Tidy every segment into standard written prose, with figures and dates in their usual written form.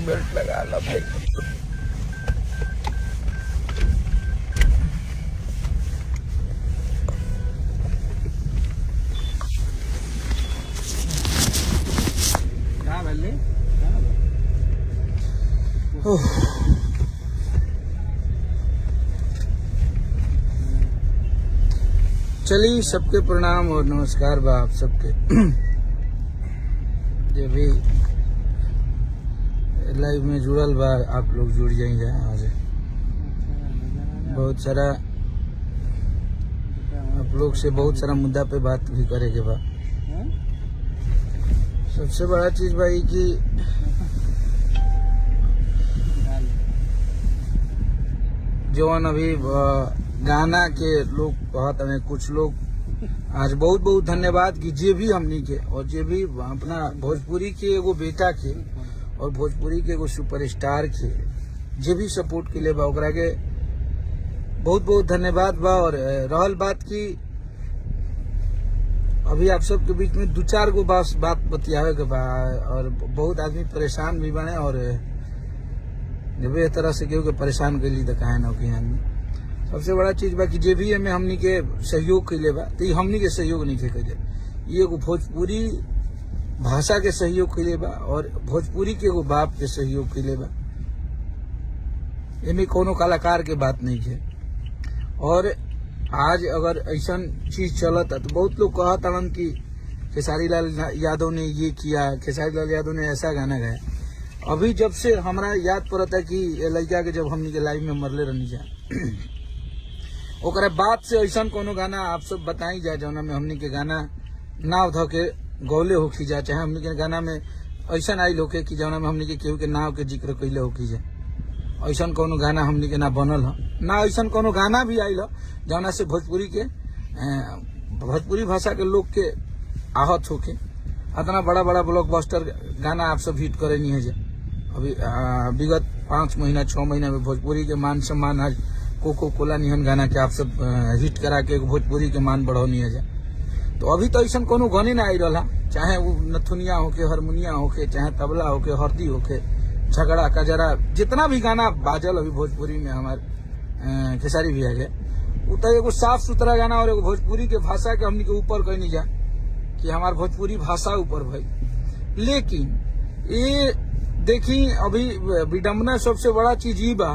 Belt लगा लो भाई। चलिए, सबके प्रणाम और नमस्कार बा आप सबके। जो भी लाइव में जुड़ल बा आप लोग जुड़ जाइए। और बहुत सारा आप लोग से बहुत सारा मुद्दा पे बात भी करे के बा। सबसे बड़ा चीज भाई कि जौन अभी गाना के लोग कहत हमें, कुछ लोग आज बहुत बहुत धन्यवाद कि जे भी हमनी के और जे भी अपना भोजपुरी के एगो बेटा के और भोजपुरी के एगो सुपरस्टार के जे भी सपोर्ट के लिए बा ओकरा के बहुत बहुत धन्यवाद बा। और रहल बात की अभी आप सबके बीच में दो चार गो बात बतियावे के बा और बहुत आदमी परेशान भी बने। और जब इस तरह से केहू के परेशान कैली तो काहे ना कि आदमी सबसे बड़ा चीज बा कि जे भी हमें हमनी के सहयोग कैले बा तो ये हमनी के सहयोग नहीं कैले, ये एगो भोजपुरी भाषा के सहयोग कैले बा और भोजपुरी के एगो बाप के सहयोग कैले बा। एमे कोनो कलाकार के बात नहीं है। और आज अगर ऐसा चीज चलता तो बहुत लोग कहत हन कि खेसारी लाल यादव ने ये किया, खेसारी लाल यादव ने ऐसा गाना गाया। अभी जब से हमारा याद पड़ता है कि लड़का के जब हमनी के लाइव में मरले रहनी जा ओकरा बाद से ऐसा कोनो गाना आप सब बताई जाए जौना में हमनी के गाना नाव ध के गौले होखी जा, चाहे हमनी के गाना में ऐसा आयल होके कि जौना में हमनी के केहू के नाव के जिक्र कैले होखी जाए। ऐसा कोनो गाना हमनी के ना बनल ह, ना ऐसा कोनो गाना भी आयल जौना से भोजपुरी के भोजपुरी भाषा के लोग के आहत होके इतना बड़ा बड़ा ब्लॉकबस्टर गाना आप सब हिट करे नहीं है जा। अभी विगत 5 महीना 6 महीना में भोजपुरी के मान सम्मान आज कोको कोला निहन गाना के आप सब हिट करा के भोजपुरी के मान बढ़ौनी है जा। तो अभी तो ऐसा कोनो गाने ना आई रहा, चाहे वो नथुनिया होके, हारमोनिया होके, चाहे तबला होके, हरदी होके, झगड़ा कजरा, जितना भी गाना बाजल अभी भोजपुरी में हमारे खेसारी भी है वो तो एगो साफ सुथरा गाना और एगो भोजपुरी के भाषा के हमनी के ऊपर कहीं नहीं जा कि हमार भोजपुरी भाषा ऊपर भाई। लेकिन ये देखी अभी विडम्बना सबसे बड़ा चीज ये बा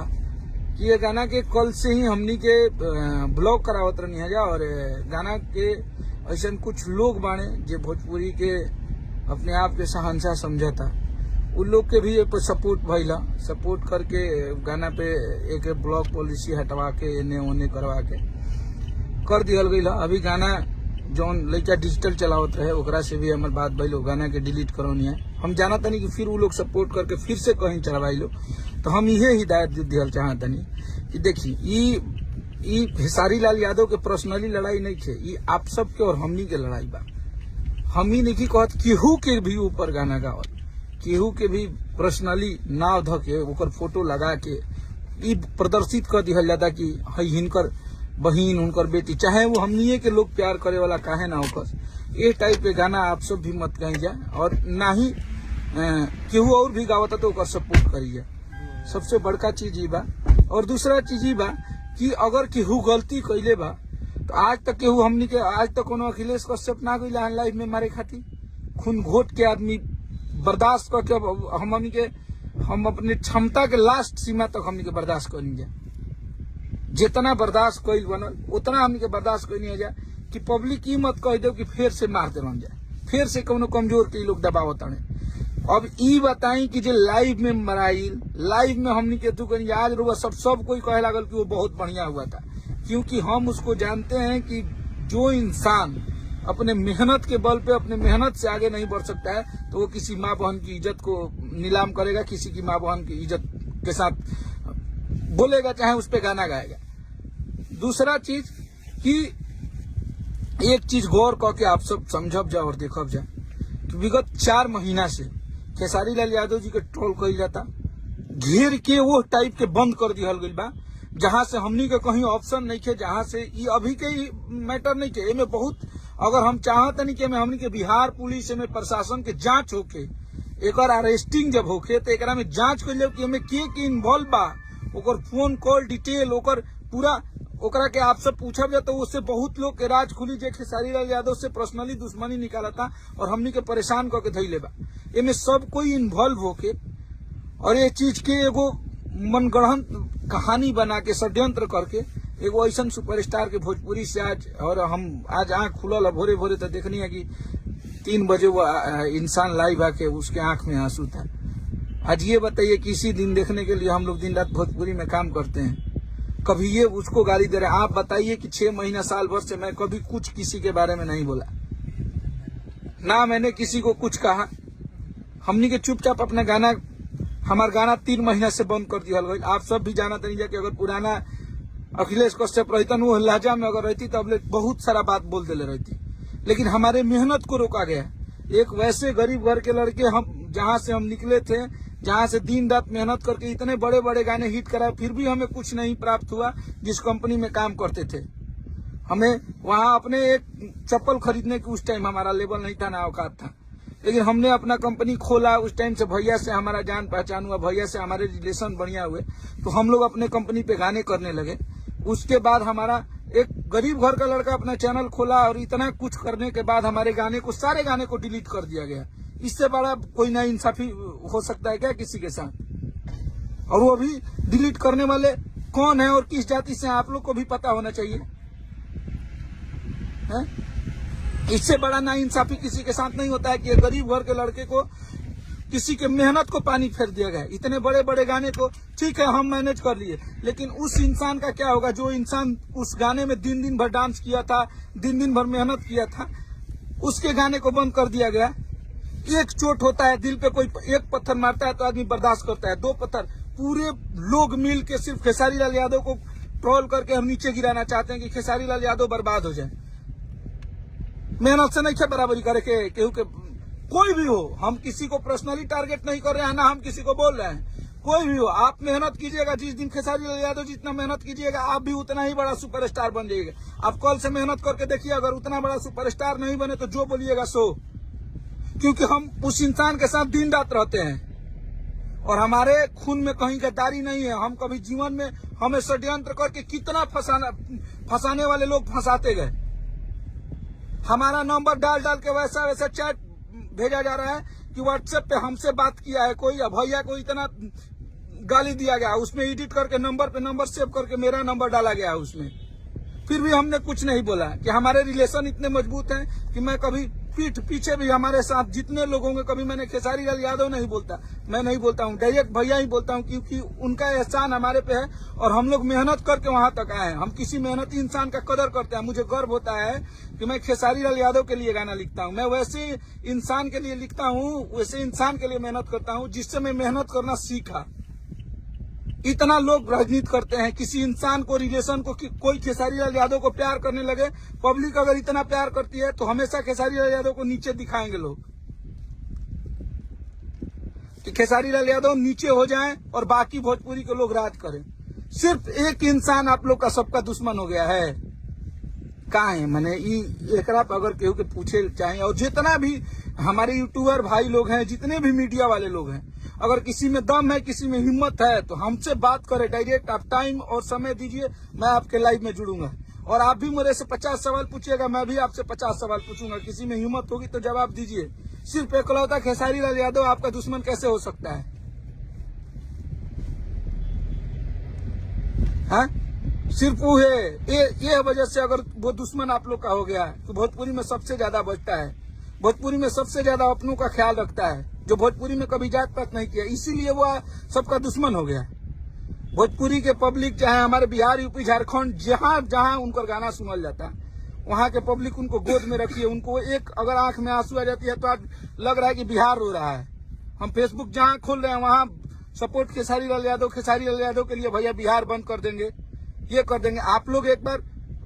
कि ये गाना के कल से ही हमनी के ब्लॉक करावत रहनी है जा। और गाना के ऐसा कुछ लोग बाने जे भोजपुरी के अपने आप के शहंशाह समझता, उन लोग के भी सपोर्ट भइला, सपोर्ट करके गाना पे एक ब्लॉक पॉलिसी हटवा के एने ओने करवा के कर दियल गई। अभी गाना जौन लड़का डिजिटल चलावत रहे ओकरा से भी हमारे बात भइल, गाना के डिलीट करौनी है। हम जाना तनी कि फिर वो लोग सपोर्ट करके फिर से कहीं चलवाई लो। तो हम ये हिदायत दिहल चाहतनी कि देखी ई खेसारी लाल यादव के पर्सनली लड़ाई नहीं थे, ये आप सब के और हमनी के लड़ाई बा। हमनी नहीं कहत केहू के भी ऊपर गाना गावत, केहू के भी पर्सनली नाव ध के ओकर फोटो लगा के ई प्रदर्शित कर दिहल जाता कि हई हिनकर बहिन उनकर बेटी, चाहे वो हमनिए के लोग प्यार करे वाला काहे ना होकर ये टाइप के गाना आप सब भी मत कही जाए। और ना ही केहू और भी गावता तो ओकर सपोर्ट करी जाए। सबसे बड़का चीज ये बा। और दूसरा चीज ये बा कि अगर केहू गलती कैले बा तो आज तक केहू हमनी के आज तक कोनो अखिलेश कश्यप ना गइला लाइफ में मारे खातिर, खून घोट के आदमी बर्दाश्त करके हम अपने क्षमता के लास्ट सीमा तक हमनी के बर्दाश्त करनी जाए। जितना बर्दाश्त कैल बनल उतना हमनी के बर्दाश्त करनी है जाए कि पब्लिक ई मत कह दो कि फिर से मार दे बन जाए, फिर से कोनो कमजोर के लोग दबावत है। अब ई बताई कि जो लाइव में मराइल, लाइव में हमनी के दुकान आज रुआ सब कोई कहे लागल कि वो बहुत बढ़िया हुआ था, क्योंकि हम उसको जानते हैं कि जो इंसान अपने मेहनत के बल पे अपने मेहनत से आगे नहीं बढ़ सकता है तो वो किसी माँ बहन की इज्जत को नीलाम करेगा, किसी की माँ बहन की इज्जत के साथ बोलेगा, चाहे उस पे गाना गाएगा। दूसरा चीज कि एक चीज गौर करके आप सब समझब जा और देखब जा कि विगत 4 महीना से खेसारी लाल यादव जी के ट्रोल कइल जाता, घेर के वो टाइप के बंद कर दिहल गइल बा, जहां से हमनी के कहीं ऑप्शन नहीं थे, जहां से ये अभी के मैटर नहीं थे। एमे बहुत अगर हम चाहत नहीं कि हमनी के बिहार पुलिस में प्रशासन के जांच होके एकर अरेस्टिंग जब होखे तो एकरा में जांच कर ले कि हमें के इन्वॉल्व बा, ओकर फोन कॉल डिटेल, ओकर पूरा ओकरा के आपसे पूछब जाए तो उससे बहुत लोग के राज खुली जे खेसारी लाल यादव से पर्सनली दुश्मनी निकाला था और हमनी के परेशान करके धैले बा। एमे सब कोई इन्वॉल्व होके और ये चीज के एगो मनगढ़ंत कहानी बना के षड्यंत्र करके एगो ऐसा सुपरस्टार के भोजपुरी से हम आज आंख खुलल है भोरे भोरे तो देखनी है कि 3 बजे वो इंसान लाइव आके उसके आंख में आंसू था। आज ये बताइए कि इसी दिन देखने के लिए हम लोग दिन रात भोजपुरी में काम करते हैं, कभी ये उसको गाली दे रहे हैं। आप बताइए कि 6 महीना साल भर से मैं कभी कुछ किसी के बारे में नहीं बोला, ना मैंने किसी को कुछ कहा। हमनी के चुपचाप अपना गाना, हमारा गाना 3 महीना से बंद कर दिया गई। आप सब भी जाना तनी जा कि अगर पुराना अखिलेश कश्यप रहता वो लहजा में अगर रहती तो अब बहुत सारा बात बोल देले रहती, लेकिन हमारे मेहनत को रोका गया। एक वैसे गरीब घर के लड़के हम जहां से हम निकले थे, जहां से दिन रात मेहनत करके इतने बड़े बड़े गाने हिट कराए, फिर भी हमें कुछ नहीं प्राप्त हुआ। जिस कंपनी में काम करते थे हमें वहां अपने एक चप्पल खरीदने की उस टाइम हमारा लेवल नहीं था, ना औकात था, लेकिन हमने अपना कंपनी खोला। उस टाइम से भैया से हमारा जान पहचान हुआ, भैया से हमारे रिलेशन बढ़िया हुए, तो हम लोग अपने कंपनी पे गाने करने लगे। उसके बाद हमारा एक गरीब घर का लड़का अपना चैनल खोला और इतना कुछ करने के बाद हमारे गाने को, सारे गाने को डिलीट कर दिया गया। इससे बड़ा कोई ना इंसाफी हो सकता है क्या किसी के साथ? और वो भी डिलीट करने वाले कौन है और किस जाति से, आप लोग को भी पता होना चाहिए है? इससे बड़ा ना इंसाफी किसी के साथ नहीं होता है कि गरीब घर के लड़के को, किसी के मेहनत को पानी फेर दिया गया। इतने बड़े बड़े गाने को ठीक है हम मैनेज कर लिए, लेकिन उस इंसान का क्या होगा जो इंसान उस गाने में दिन भर डांस किया था, दिन भर मेहनत किया था, उसके गाने को बंद कर दिया गया। एक चोट होता है दिल पे, कोई एक पत्थर मारता है तो आदमी बर्दाश्त करता है, 2 पत्थर पूरे लोग मिल के सिर्फ खेसारी लाल यादव को ट्रोल करके हम नीचे गिराना चाहते हैं कि खेसारी लाल यादव बर्बाद हो जाए। मेहनत से नहीं क्या बराबरी करे के केहू के, कोई भी हो, हम किसी को पर्सनली टारगेट नहीं कर रहे हैं, ना हम किसी को बोल रहे हैं। कोई भी हो, आप मेहनत कीजिएगा, जिस दिन खेसारी लाल यादव जितना मेहनत कीजिएगा आप भी उतना ही बड़ा सुपरस्टार बन जाइएगा। आप कल से मेहनत करके देखिए, अगर उतना बड़ा सुपरस्टार नहीं बने तो जो बोलिएगा सो, क्योंकि हम उस इंसान के साथ दिन रात रहते हैं और हमारे खून में कहीं गद्दारी नहीं है। हम कभी जीवन में, हमें षड्यंत्र करके कितना फंसाने वाले लोग फंसाते गए। हमारा नंबर डाल के वैसा चैट भेजा जा रहा है कि व्हाट्सएप पे हमसे बात किया है कोई, भैया को इतना गाली दिया गया, उसमें एडिट करके नंबर पे नंबर सेव करके मेरा नंबर डाला गया है उसमें। फिर भी हमने कुछ नहीं बोला कि हमारे रिलेशन इतने मजबूत हैं कि मैं कभी पीठ पीछे भी हमारे साथ जितने लोग होंगे, कभी मैंने खेसारी लाल यादव नहीं बोलता, मैं नहीं बोलता हूँ, डायरेक्ट भैया ही बोलता हूँ, क्योंकि उनका एहसान हमारे पे है और हम लोग मेहनत करके वहां तक आए हैं। हम किसी मेहनती इंसान का कदर करते हैं। मुझे गर्व होता है कि मैं खेसारी लाल यादव के लिए गाना लिखता हूँ, मैं वैसे इंसान के लिए लिखता हूँ, वैसे इंसान के लिए मेहनत करता हूँ जिससे मैं मेहनत करना सीखा। इतना लोग राजनीति करते हैं, किसी इंसान को, रिलेशन को, कोई खेसारी लाल यादव को प्यार करने लगे, पब्लिक अगर इतना प्यार करती है तो हमेशा खेसारी लाल यादव को नीचे दिखाएंगे लोग, कि खेसारी लाल यादव नीचे हो जाएं और बाकी भोजपुरी के लोग राज करें। सिर्फ एक इंसान आप लोग का सबका दुश्मन हो गया है, कहाँ है? मैंने एकरा पर अगर केहू के पूछे चाहे, और जितना भी हमारे यूट्यूबर भाई लोग हैं, जितने भी मीडिया वाले लोग हैं, अगर किसी में दम है, किसी में हिम्मत है तो हमसे बात करें डायरेक्ट। आप टाइम और समय दीजिए, मैं आपके लाइव में जुड़ूंगा और आप भी मेरे से 50 सवाल पूछिएगा, मैं भी आपसे 50 सवाल पूछूंगा। किसी में हिम्मत होगी तो जवाब दीजिए। सिर्फ एकलौता खेसारी लाल यादव आपका दुश्मन कैसे हो सकता है? हाँ? सिर्फ वो है, ये वजह से अगर वो दुश्मन आप लोग का हो गया है तो भोजपुरी में सबसे ज्यादा बचता है, भोजपुरी में सबसे ज्यादा अपनों का ख्याल रखता है, जो भोजपुरी में कभी जात पात नहीं किया, इसीलिए वो सबका दुश्मन हो गया। भोजपुरी के पब्लिक चाहे हमारे बिहार, यूपी, झारखंड, जहां जहां उनका गाना सुनल जाता है, वहां के पब्लिक उनको गोद में रखिए। उनको एक अगर आंख में आंसू आ जाती है तो आज लग रहा है कि बिहार रो रहा है। हम फेसबुक जहां खोल रहे हैं वहां सपोर्ट खेसारी लाल यादव, खेसारी लाल यादव के लिए भैया बिहार बंद कर देंगे, ये कर देंगे। आप लोग एक बार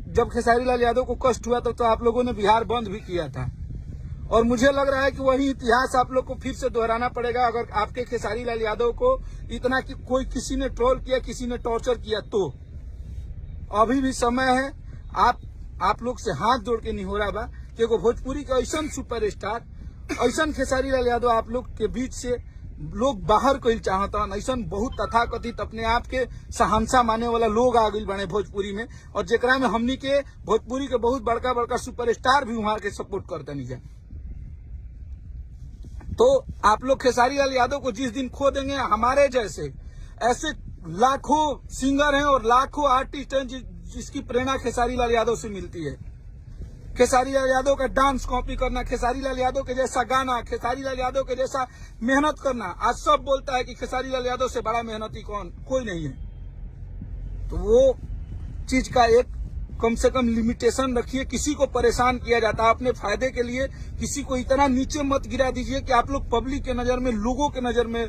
जब खेसारी लाल यादव को कष्ट हुआ तो आप लोगों ने बिहार बंद भी किया था, और मुझे लग रहा है कि वही इतिहास आप लोग को फिर से दोहराना पड़ेगा। अगर आपके खेसारी लाल यादव को इतना कि कोई किसी ने ट्रोल किया, किसी ने टॉर्चर किया, तो अभी भी समय है। आप लोग से हाथ जोड़ के निहोरा बा कि एगो भोजपुरी का ऐसा सुपरस्टार ऐसा खेसारी लाल यादव आप लोग के बीच से लोग बाहर कोई चाहता ऐसा बहुत तथाकथित अपने आप के शहंशाह माने वाला लोग आ गई बने भोजपुरी में, और जेकरा में हमनी के भोजपुरी के बहुत बड़का बड़का सुपरस्टार भी वहां के सपोर्ट करते नहीं जाए। तो आप लोग खेसारी लाल यादव को जिस दिन खो देंगे, हमारे जैसे ऐसे लाखों सिंगर हैं और लाखों आर्टिस्ट हैं जिसकी प्रेरणा खेसारी लाल यादव से मिलती है। खेसारी लाल यादव का डांस कॉपी करना, खेसारी लाल यादव के जैसा गाना, खेसारी लाल यादव के जैसा मेहनत करना। आज सब बोलता है कि खेसारी लाल यादव से बड़ा मेहनती कोई नहीं है। तो वो चीज का एक कम से कम लिमिटेशन रखिए। किसी को परेशान किया जाता है अपने फायदे के लिए, किसी को इतना नीचे मत गिरा दीजिए कि आप लोग पब्लिक के नजर में, लोगों के नजर में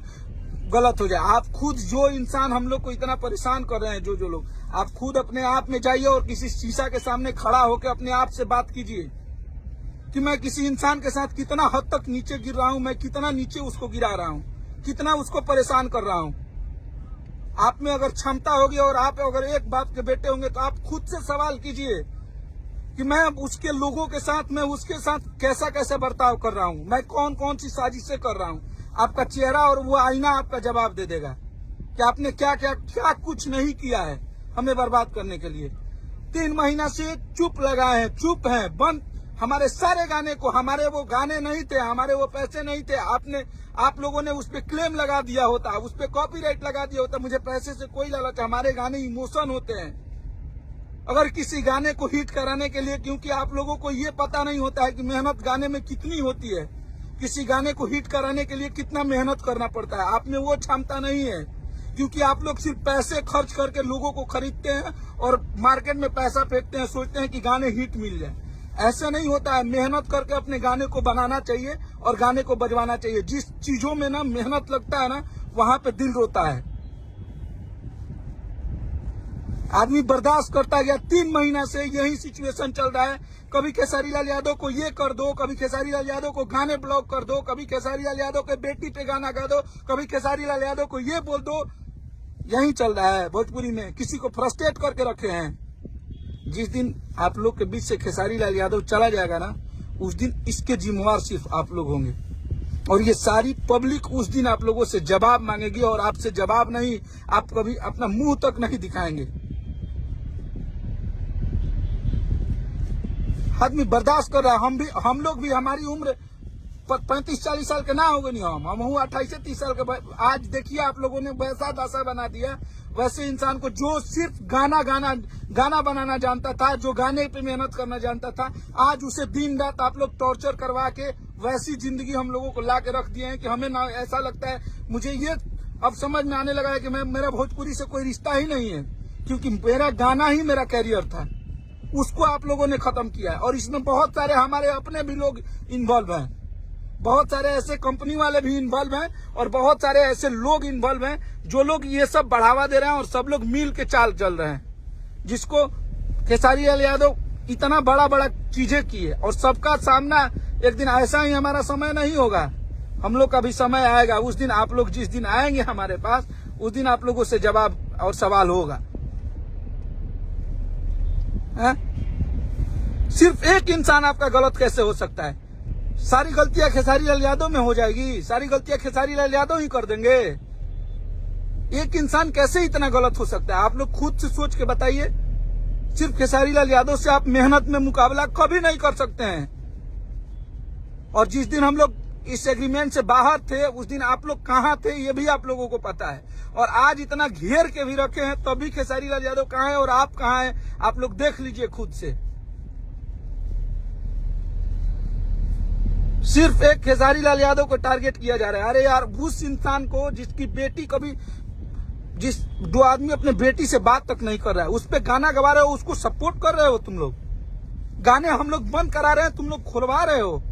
गलत हो जाए। आप खुद जो इंसान हम लोग को इतना परेशान कर रहे हैं, जो लोग, आप खुद अपने आप में जाइए और किसी शीशा के सामने खड़ा होकर अपने आप से बात कीजिए कि मैं किसी इंसान के साथ कितना हद तक नीचे गिर रहा हूं, मैं कितना नीचे उसको गिरा रहा हूं, कितना उसको परेशान कर रहा हूं। आप में अगर क्षमता होगी और आप अगर एक बाप के बेटे होंगे तो आप खुद से सवाल कीजिए कि मैं उसके लोगों के साथ, मैं उसके साथ कैसा कैसा बर्ताव कर रहा हूं, मैं कौन कौन सी साजिशें कर रहा हूं। आपका चेहरा और वो आईना आपका जवाब दे देगा कि आपने क्या क्या क्या कुछ नहीं किया है हमें बर्बाद करने के लिए। 3 महीना से चुप लगाए हैं, चुप हैं, बंद। हमारे सारे गाने को, हमारे वो गाने नहीं थे, हमारे वो पैसे नहीं थे, आप लोगों ने उस पे क्लेम लगा दिया होता, उस पे कॉपीराइट लगा दिया होता। मुझे पैसे से कोई लालच, हमारे गाने इमोशन होते हैं। अगर किसी गाने को हिट कराने के लिए, क्योंकि आप लोगों को ये पता नहीं होता है कि मेहनत गाने में कितनी होती है, किसी गाने को हिट कराने के लिए कितना मेहनत करना पड़ता है। आप में वो क्षमता नहीं है, क्योंकि आप लोग सिर्फ पैसे खर्च करके लोगों को खरीदते हैं और मार्केट में पैसा फेंकते हैं, सोचते हैं कि गाने हिट मिल जाए। ऐसे नहीं होता है। मेहनत करके अपने गाने को बनाना चाहिए और गाने को बजवाना चाहिए। जिस चीजों में ना मेहनत लगता है ना, वहां पे दिल रोता है। आदमी बर्दाश्त करता गया। 3 महीना से यही सिचुएशन चल रहा है। कभी खेसारी लाल यादव को ये कर दो, कभी खेसारी लाल यादव को गाने ब्लॉक कर दो, कभी खेसारी लाल यादव के बेटी पे गाना गा दो, कभी खेसारी लाल यादव को ये बोल दो। यही चल रहा है भोजपुरी में। किसी को फ्रस्ट्रेट करके रखे हैं। जिस दिन आप लोग के बीच से खेसारी लाल यादव चला जाएगा ना, उस दिन इसके जिम्मेवार सिर्फ आप लोग होंगे, और ये सारी पब्लिक उस दिन आप लोगों से जवाब मांगेगी, और आपसे जवाब नहीं, आप कभी अपना मुंह तक नहीं दिखाएंगे। आदमी बर्दाश्त कर रहा है। हम लोग भी, हमारी उम्र 35-40 साल के ना हो गई, हम हूँ 28-30 साल के। आज देखिए आप लोगों ने वैसा दशा बना दिया। वैसे इंसान को जो सिर्फ गाना बनाना जानता था, जो गाने पे मेहनत करना जानता था, आज उसे दिन रात आप लोग टॉर्चर करवा के वैसी जिंदगी हम लोगों को ला के रख दिए हैं कि हमें ना ऐसा लगता है। मुझे ये अब समझ में आने लगा है कि मेरा भोजपुरी से कोई रिश्ता ही नहीं है, क्योंकि मेरा गाना ही मेरा कैरियर था। उसको आप लोगों ने खत्म किया है, और इसमें बहुत सारे हमारे अपने भी लोग इन्वॉल्व हैं, बहुत सारे ऐसे कंपनी वाले भी इन्वॉल्व हैं, और बहुत सारे ऐसे लोग इन्वॉल्व हैं जो लोग ये सब बढ़ावा दे रहे हैं, और सब लोग मिल के चाल चल रहे हैं। जिसको खेसारी लाल यादव इतना बड़ा बड़ा चीजें की है, और सबका सामना एक दिन, ऐसा ही हमारा समय नहीं होगा, हम लोग का भी समय आएगा। उस दिन आप लोग जिस दिन आएंगे हमारे पास, उस दिन आप लोगों से जवाब और सवाल होगा। सिर्फ एक इंसान आपका गलत कैसे हो सकता है? सारी गलतियां खेसारी लाल यादव में हो जाएगी, सारी गलतियां खेसारी लाल यादव ही कर देंगे। एक इंसान कैसे इतना गलत हो सकता है? आप लोग खुद से सोच के बताइए। सिर्फ खेसारी लाल यादव से आप मेहनत में मुकाबला कभी नहीं कर सकते हैं। और जिस दिन हम लोग इस एग्रीमेंट से बाहर थे, उस दिन आप लोग कहां थे ये भी आप लोगों को पता है। और आज इतना घेर के भी रखे हैं, तभी खेसारी लाल यादव कहां है और आप कहां हैं, आप लोग देख लीजिए खुद से। सिर्फ एक खेसारी लाल यादव को टारगेट किया जा रहा है। अरे यार, उस इंसान को जिसकी बेटी कभी, दो आदमी अपने बेटी से बात तक नहीं कर रहा है, उस पे गाना गवा रहे हो, उसको सपोर्ट कर रहे हो तुम लोग। गाने हम लोग बंद करा रहे हैं, तुम लोग खुलवा रहे हो,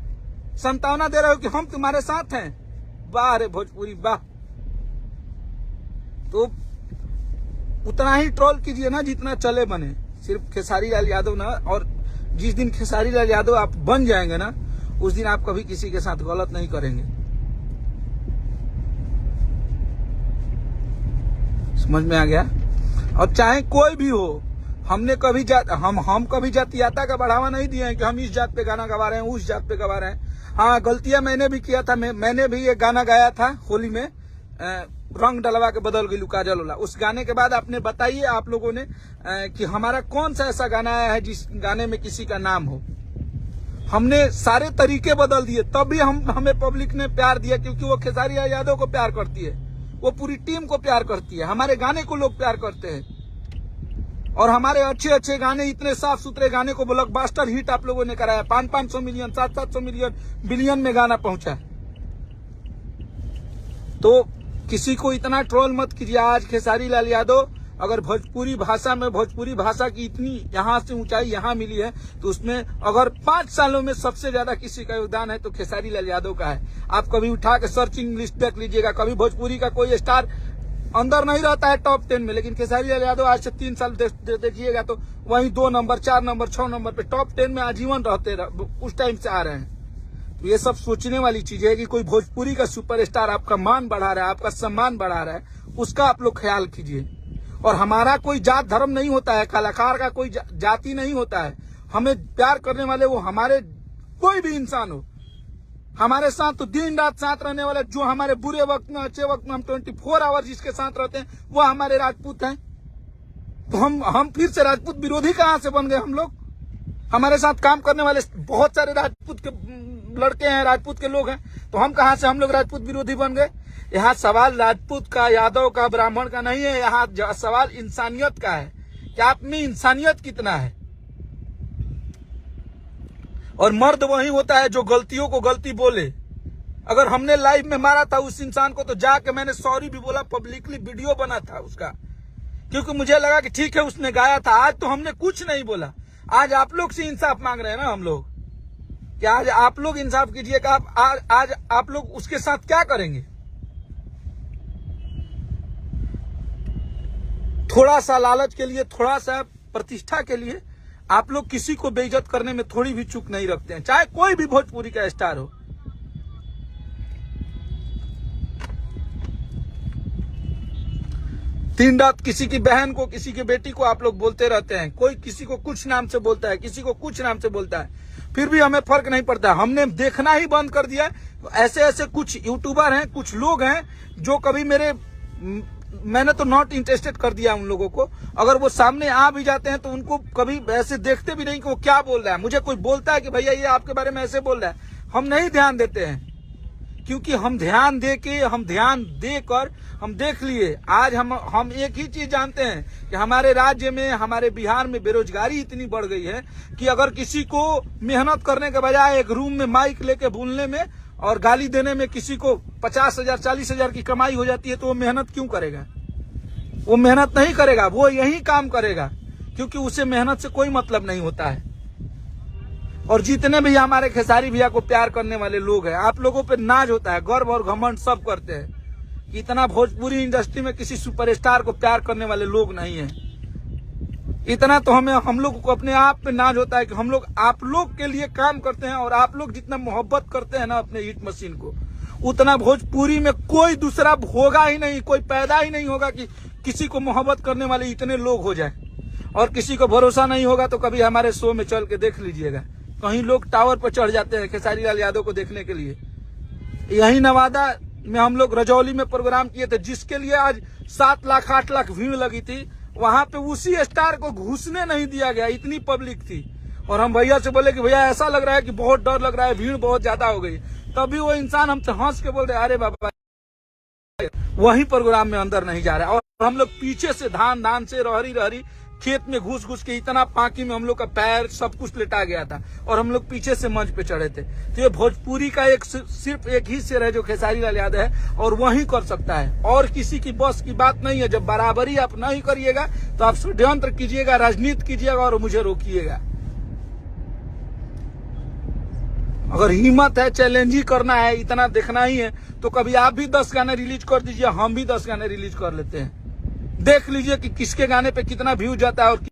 संतावना दे रहे हो कि हम तुम्हारे साथ हैं। वाह रे भोजपुरी वाह। तो उतना ही ट्रोल कीजिए ना जितना चले बने। सिर्फ खेसारी लाल यादव ना, और जिस दिन खेसारी लाल यादव आप बन जाएंगे ना, उस दिन आप कभी किसी के साथ गलत नहीं करेंगे। समझ में आ गया? और चाहे कोई भी हो, हमने कभी हम कभी जातीयता का बढ़ावा नहीं दिया है कि हम इस जात पे गाना गवा रहे हैं, उस जात पे गवा रहे हैं। हाँ, गलतियां मैंने भी किया था। मैंने भी एक गाना गाया था होली में, रंग डलवा के बदल गई काजल वाला। उस गाने के बाद आपने बताइए आप लोगों ने कि हमारा कौन सा ऐसा गाना आया है जिस गाने में किसी का नाम हो। हमने सारे तरीके बदल दिए, तब भी हमें पब्लिक ने प्यार दिया, क्योंकि वो खेसारी लाल यादव को प्यार करती है, वो पूरी टीम को प्यार करती है, हमारे गाने को लोग प्यार करते हैं। और हमारे अच्छे अच्छे गाने, इतने साफ सुथरे गाने को ब्लॉकबस्टर हिट आप लोगों ने कराया। 500 मिलियन, 700 मिलियन, बिलियन में गाना पहुंचा। तो किसी को इतना ट्रोल मत कीजिए। आज खेसारी लाल यादव अगर भोजपुरी भाषा में, भोजपुरी भाषा की इतनी यहाँ से ऊंचाई यहाँ मिली है, तो उसमें अगर 5 सालों में सबसे ज्यादा किसी का योगदान है तो खेसारी लाल यादव का है। आप कभी उठा के सर्चिंग लिस्ट देख लीजिएगा, कभी भोजपुरी का कोई स्टार अंदर नहीं रहता है टॉप 10 में, लेकिन खेसारी लाल यादव आज से 3 साल देखिएगा तो वहीं 2 नंबर, 4 नंबर, 6 नंबर पे टॉप 10 में आजीवन रहते उस टाइम से आ रहे हैं। तो ये सब सोचने वाली चीज है कि कोई भोजपुरी का सुपरस्टार आपका मान बढ़ा रहा है, आपका सम्मान बढ़ा रहा है, उसका आप लोग ख्याल कीजिए। और हमारा कोई जात धर्म नहीं होता है, कलाकार का कोई जाति नहीं होता है। हमें प्यार करने वाले वो हमारे कोई भी इंसान हो, हमारे साथ तो दिन रात साथ रहने वाले, जो हमारे बुरे वक्त में, अच्छे वक्त में हम 24 आवर जिसके साथ रहते हैं, वो हमारे राजपूत हैं। तो हम फिर से राजपूत विरोधी कहां से बन गए हम लोग? हमारे साथ काम करने वाले बहुत सारे राजपूत के लड़के हैं, राजपूत के लोग हैं, तो हम कहां से हम लोग राजपूत विरोधी बन गए? यहाँ सवाल राजपूत का, यादव का, ब्राह्मण का नहीं है, यहाँ सवाल इंसानियत का है कि आप में इंसानियत कितना है। और मर्द वही होता है जो गलतियों को गलती बोले। अगर हमने लाइव में मारा था उस इंसान को, तो जाके मैंने सॉरी भी बोला, पब्लिकली वीडियो बना था उसका, क्योंकि मुझे लगा कि ठीक है उसने गाया था। आज तो हमने कुछ नहीं बोला। आज आप लोग से इंसाफ मांग रहे हैं ना हम लोग, कि आज आप लोग इंसाफ कीजिएगा। आज आप लोग उसके साथ क्या करेंगे? थोड़ा सा लालच के लिए, थोड़ा सा प्रतिष्ठा के लिए आप लोग किसी को बेइज्जत करने में थोड़ी भी चूक नहीं रखते हैं, चाहे कोई भी भोजपुरी का स्टार हो। दिन रात किसी की बहन को, किसी की बेटी को आप लोग बोलते रहते हैं। कोई किसी को कुछ नाम से बोलता है, किसी को कुछ नाम से बोलता है, फिर भी हमें फर्क नहीं पड़ता। हमने देखना ही बंद कर दिया। ऐसे ऐसे कुछ यूट्यूबर हैं, कुछ लोग हैं जो कभी मैंने तो नॉट इंटरेस्टेड कर दिया उन लोगों को। अगर वो सामने आ भी जाते हैं तो उनको कभी ऐसे देखते भी नहीं कि वो क्या बोल रहा है। मुझे कोई बोलता है कि भैया ये आपके बारे में ऐसे बोल रहा है, हम नहीं ध्यान देते हैं, क्योंकि हम ध्यान देकर हम देख लिए। आज हम एक ही चीज जानते हैं कि हमारे राज्य में, हमारे बिहार में बेरोजगारी इतनी बढ़ गई है कि अगर किसी को मेहनत करने के बजाय एक रूम में माइक लेके बोलने में और गाली देने में किसी को 50,000, 40,000 की कमाई हो जाती है, तो वो मेहनत क्यों करेगा? वो मेहनत नहीं करेगा, वो यही काम करेगा, क्योंकि उसे मेहनत से कोई मतलब नहीं होता है। और जितने भी हमारे खेसारी भैया को प्यार करने वाले लोग हैं, आप लोगों पे नाज होता है, गर्व और घमंड सब करते हैं। इतना भोजपुरी इंडस्ट्री में किसी सुपरस्टार को प्यार करने वाले लोग नहीं है। इतना तो हम लोग को अपने आप पे नाज होता है कि हम लोग आप लोग के लिए काम करते हैं, और आप लोग जितना मोहब्बत करते हैं ना अपने हिट मशीन को, उतना भोजपुरी में कोई दूसरा होगा ही नहीं, कोई पैदा ही नहीं होगा कि किसी को मोहब्बत करने वाले इतने लोग हो जाए। और किसी को भरोसा नहीं होगा तो कभी हमारे शो में चल के देख लीजिएगा, कहीं लोग टावर पर चढ़ जाते हैं खेसारी लाल यादव को देखने के लिए। यही नवादा में हम लोग रजौली में प्रोग्राम किए थे, जिसके लिए आज 7 लाख 8 लाख भीड़ लगी थी। वहां पे उसी स्टार को घुसने नहीं दिया गया, इतनी पब्लिक थी। और हम भैया से बोले कि भैया ऐसा लग रहा है कि बहुत डर लग रहा है, भीड़ बहुत ज्यादा हो गई। तभी वो इंसान हमसे हंस के बोल रहे, अरे बाबा वही प्रोग्राम में अंदर नहीं जा रहा है। और हम लोग पीछे से धान से रहरी खेत में घुस के इतना पाकी में हम लोग का पैर सब कुछ लेटा गया था, और हम लोग पीछे से मंच पे चढ़े थे। तो ये भोजपुरी का सिर्फ एक ही शेर है जो खेसारी लाल यादव है, और वही कर सकता है, और किसी की बस की बात नहीं है। जब बराबरी आप नहीं करिएगा तो आप षड्यंत्र कीजिएगा, राजनीति कीजिएगा और मुझे रोकिएगा। अगर हिम्मत है, चैलेंज ही करना है, इतना देखना ही है, तो कभी आप भी 10 गाने रिलीज कर दीजिए, हम भी 10 गाने रिलीज कर लेते हैं। देख लीजिए कि किसके गाने पे कितना व्यू जाता है और